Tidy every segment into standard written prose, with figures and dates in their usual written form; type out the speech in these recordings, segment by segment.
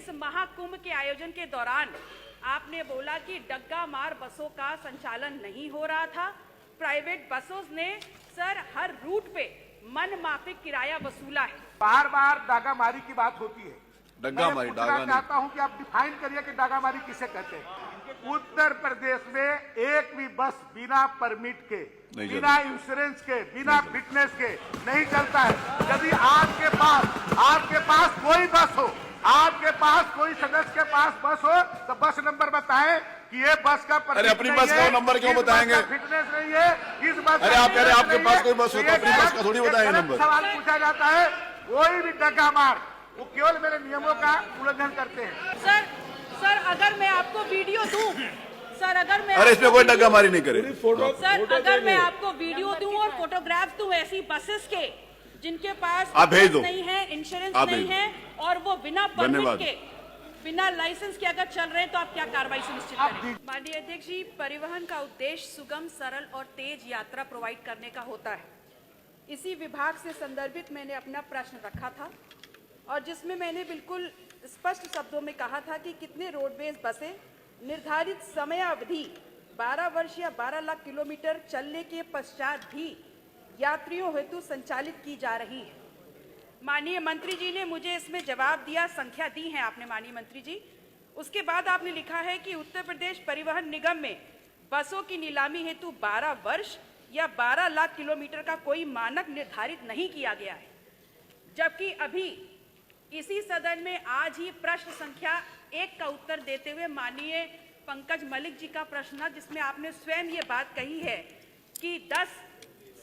इस महाकुंभ के आयोजन के दौरान आपने बोला कि डग्गा मार बसों का संचालन नहीं हो रहा था। प्राइवेट बसों ने सर हर रूट पे मन माफिक किराया वसूला है। बार बार डागामारी की बात होती है। डग्गामारी, डागा नहीं। चाहता हूं कि आप डिफाइन करिए कि डागामारी किसे कहते हैं। उत्तर प्रदेश में एक भी बस बिना परमिट के, बिना इंश्योरेंस के, बिना फिटनेस के नहीं चलता है। यदि आपके पास कोई बस हो, आपके पास कोई सदस्य के पास बस हो, तो बस नंबर बताएं कि ये बस का परमिट। अरे अपनी बस का नंबर क्यों बताएंगे? फिटनेस नहीं है इस बस। अरे आप कह रहे हैं आपके पास कोई बस हो तो अपनी बस का थोड़ी बताएंगे नंबर। सवाल पूछा जाता है, कोई भी डग्गा मार वो केवल मेरे नियमों का उल्लंघन करते हैं। सर अगर मैं आपको वीडियो दूं, सर अगर मैं अरे इसमें कोई डग्गामारी नहीं करे। सर अगर मैं आपको वीडियो दूं और फोटोग्राफ दूं ऐसी बसेस के जिनके पास आप भेज दो, नहीं है, इंश्योरेंस नहीं है और वो बिना परमिट के, बिना लाइसेंस के अगर चल रहे हैं, तो आप क्या कार्रवाई सुनिश्चित करेंगे? माननीय अध्यक्ष जी, परिवहन का उद्देश्य सुगम, सरल और तेज यात्रा प्रोवाइड करने का होता है। इसी विभाग से संदर्भित मैंने अपना प्रश्न रखा था और जिसमें मैंने बिल्कुल स्पष्ट शब्दों में कहा था कि कितने रोडवेज बसें निर्धारित समय अवधि 12 वर्ष या 12 लाख किलोमीटर चलने के पश्चात भी यात्रियों हेतु संचालित की जा रही है। माननीय मंत्री जी ने मुझे इसमें जवाब दिया, संख्या दी है आपने माननीय मंत्री जी। उसके बाद आपने लिखा है कि उत्तर प्रदेश परिवहन निगम में बसों की नीलामी हेतु 12 वर्ष या 12 लाख किलोमीटर का कोई मानक निर्धारित नहीं किया गया है। जबकि अभी इसी सदन में आज ही प्रश्न संख्या 1 का उत्तर देते हुए माननीय पंकज मलिक जी का प्रश्न था, जिसमें आपने स्वयं ये बात कही है कि 10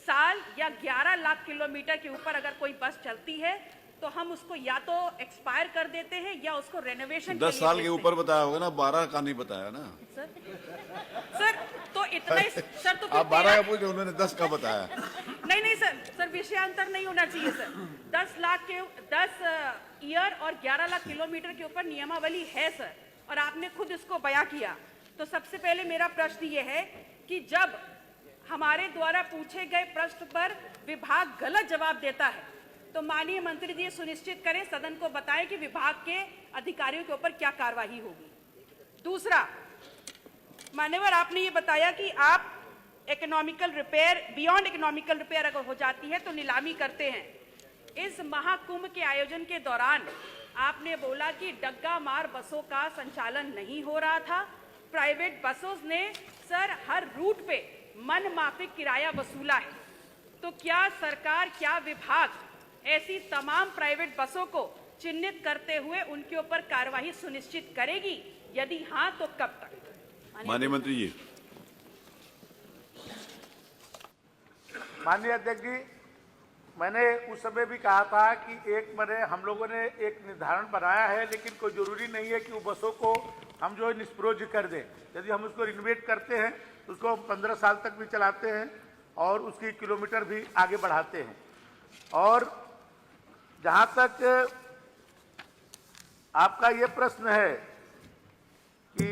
साल या 11 लाख किलोमीटर के ऊपर अगर कोई बस चलती है तो हम उसको या तो एक्सपायर कर देते हैं या उसको रेनोवेशन 10 साल के ऊपर बताया होगा ना, 12 का नहीं बताया ना सर तो इतना ही सर। तो आप 12 का पूछे, उन्होंने 10 का बताया। नहीं सर विषयांतर नहीं होना चाहिए सर। 10 ईयर और 11 लाख किलोमीटर के ऊपर नियमावली है सर, और आपने खुद इसको बयां किया। तो सबसे पहले मेरा प्रश्न ये है कि जब हमारे द्वारा पूछे गए प्रश्न पर विभाग गलत जवाब देता है तो माननीय मंत्री जी सुनिश्चित करें, सदन को बताएं कि विभाग के अधिकारियों के ऊपर क्या कार्रवाई होगी। दूसरा, मान्यवर आपने ये बताया कि आप economical repair, beyond economical repair अगर हो जाती है तो नीलामी करते हैं। इस महाकुंभ के आयोजन के दौरान आपने बोला कि डग्गा मार बसों का संचालन नहीं हो रहा था। प्राइवेट बसों ने सर हर रूट पे मन माफिक किराया वसूला है। तो क्या सरकार, क्या विभाग ऐसी तमाम प्राइवेट बसों को चिन्हित करते हुए उनके ऊपर कार्रवाई सुनिश्चित करेगी? यदि हाँ तो कब तक? माननीय मंत्री जी। माननीय अध्यक्ष जी, मैंने उस समय भी कहा था कि हम लोगों ने एक निर्धारण बनाया है, लेकिन कोई जरूरी नहीं है कि वो बसों को हम जो है निष्प्रयोज्य कर दें। यदि हम उसको रिनोवेट करते हैं तो उसको हम 15 साल तक भी चलाते हैं और उसकी किलोमीटर भी आगे बढ़ाते हैं। और जहां तक आपका ये प्रश्न है कि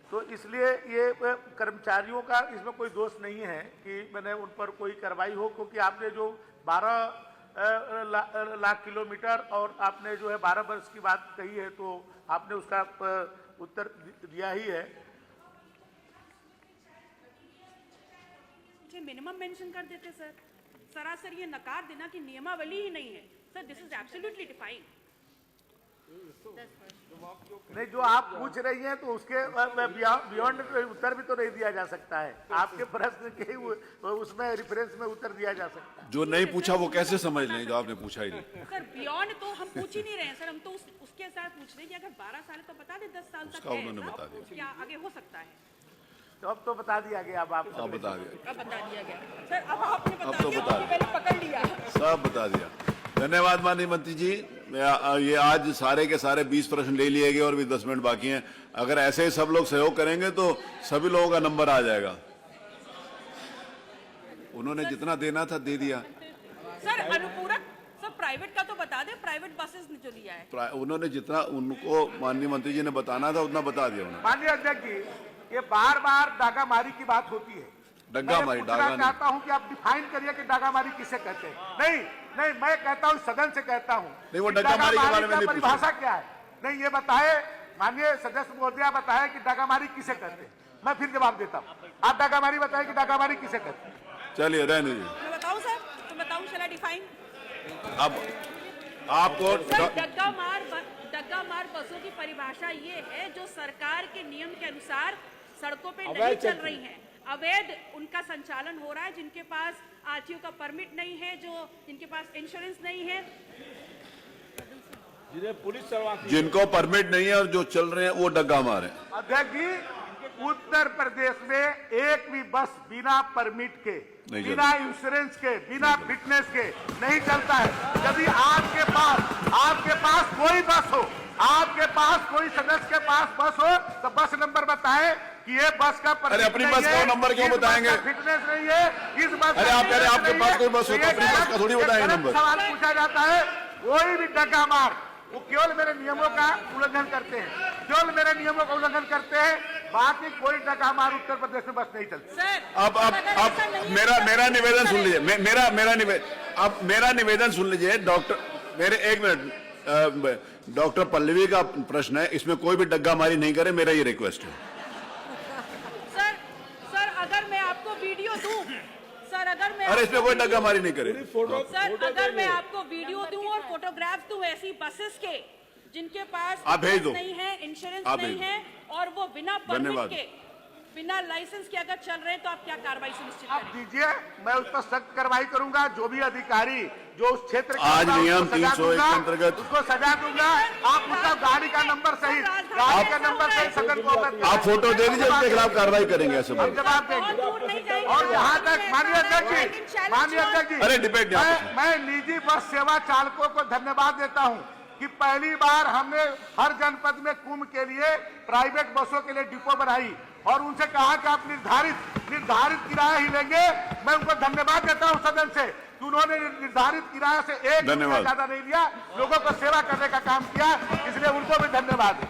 तो इसलिए ये कर्मचारियों का इसमें कोई दोष नहीं है कि मैंने उन पर कोई कार्रवाई हो, क्योंकि आपने जो 12 लाख किलोमीटर और आपने जो है 12 वर्ष की बात कही है, तो आपने उसका उत्तर दिया ही है। मिनिमम मेंशन कर देते सर, सरासर ये नकार देना कि नियमावली ही नहीं है sir. This is absolutely defined. नहीं, जो आप पूछ रही हैं तो उसके बियॉन्ड उत्तर भी तो नहीं दिया जा सकता है। आपके प्रश्न के उसमें रेफरेंस में उत्तर दिया जा सकता है। जो नहीं पूछा वो कैसे समझ लें जो आपने पूछा ही नहीं? सर बियॉन्ड तो हम पूछ ही नहीं रहे हैं सर, हम तो उसके साथ पूछ रहे हैं कि अगर 12 साल तो बता दें, 10 साल तक है, उन्होंने बता दिया। क्या आगे हो सकता है? तो अब तो बता दिया गया। अब आप बता दिया, अब बता दिया गया सर। अब आपने अब तो बता दिया, पहले पकड़ लिया, सब बता दिया। धन्यवाद माननीय मंत्री जी। ये आज सारे के सारे 20 प्रश्न ले लिए गए और भी 10 मिनट बाकी हैं। अगर ऐसे ही सब लोग सहयोग करेंगे तो सभी लोगों का नंबर आ जाएगा। उन्होंने जितना देना था दे दिया सर। अनुपूरक सर प्राइवेट का तो बता दें, प्राइवेट बसेस ने जो लिया है उन्होंने जितना उनको माननीय मंत्री जी ने बताना था उतना बता दिया उन्होंने। माननीय अध्यक्ष जी, ये बार बार डागामारी की बात होती है। डग्गामारी, मैं पूछना डागा नहीं। चाहता हूं कि आप डिफाइन करिए कि डागामारी किसे कहते हैं। नहीं नहीं, मैं कहता हूं, सदन से कहता हूं नहीं, वो कि डग्गामारी के बारे में का नहीं परिभाषा क्या है। नहीं, ये बताए माननीय सदस्य महोदया, बताए कि डागामारी किसे कहते हैं। मैं फिर जवाब देता हूं। आप डागामारी बताए कि डागामारी किसे कहते हैं। चलिए रहने दीजिए। मैं बताऊं सर, तो बताऊं, शैला डिफाइन। अब आपको सर, डग्गा मार बसों की परिभाषा ये है जो सरकार के नियम के अनुसार सड़कों पे नहीं चल रही हैं, अवैध उनका संचालन हो रहा है, जिनके पास आरटीओ का परमिट नहीं है, जिनके पास इंश्योरेंस नहीं है, जिन्हें पुलिस चलवाती, जिनको परमिट नहीं है और जो चल रहे हैं वो डग्गा मार है। अध्यक्ष जी, उत्तर प्रदेश में एक भी बस बिना परमिट के, नहीं बिना इंश्योरेंस के, बिना फिटनेस के नहीं चलता है। यदि आपके पास कोई बस हो, आपके पास कोई सदस्य के पास बस हो, तो बस नंबर बताएं कि ये बस का परमिट अरे अपनी नहीं बस है, का नंबर क्यों इस बस बताएंगे? का फिटनेस नहीं है, इस बस अरे का आप कह रहे हैं आपके फिटनेस पास नहीं कोई है। बस हो तो ये अपनी बस का थोड़ी गलत बताएंगे नंबर। सवाल पूछा जाता है। कोई भी डग्गा मार, वो केवल मेरे नियमों का उल्लंघन करते हैं, केवल मेरे नियमों का उल्लंघन करते हैं। बाकी कोई डग्गा मार उत्तर प्रदेश में बस नहीं चलती। सर। अब मेरा निवेदन सुन लीजिए। मेरा निवेदन सुन लीजिए। एक मिनट, डॉक्टर पल्लवी का प्रश्न है, इसमें कोई भी डग्गा मारी नहीं करे, मेरा ये रिक्वेस्ट है। सर, अगर मैं आपको वीडियो दूं, सर, अगर मैं अरे इसमें कोई डग्गा मारी नहीं करे। सर, अगर मैं आपको वीडियो दूं और फोटोग्राफ दूं ऐसी बसेस के जिनके पास आप भेज दो। नहीं है, इंश्योरेंस आप नहीं भेज दो। है, और वो बिना परमिट धन्यवाद। के, बिना लाइसेंस के अगर चल रहे हैं, तो आप क्या कार्रवाई सुनिश्चित आप करेंगे? दीजिए, मैं उस पर सख्त कार्रवाई करूंगा। जो भी अधिकारी जो उस क्षेत्र का आज होगा, नियम उसको सजा 301 दूंगा, के अंतर्गत उसको सजा दूंगा। आप उसका गाड़ी का नंबर सहित सदन को अवगत आप फोटो दे दीजिए, उसके खिलाफ कार्रवाई करेंगे ऐसे हम बोल। जवाब बहुत देंगे। दूर नहीं जाएंगे। और जहां तक माननीय अध्यक्ष जी, अरे डिबेट नहीं आपस में। मैं निजी बस सेवा चालकों को धन्यवाद देता हूं कि पहली बार हमने हर जनपद में कुंभ के लिए प्राइवेट बसों के लिए डिपो बनाई और उनसे कहा कि आप निर्धारित किराया ही लेंगे। मैं उनको धन्यवाद देता हूं सदन से कि उन्होंने निर्धारित किराया से एक रुपया ज्यादा नहीं लिया, लोगों को सेवा करने का काम किया, इसलिए उनको भी धन्यवाद।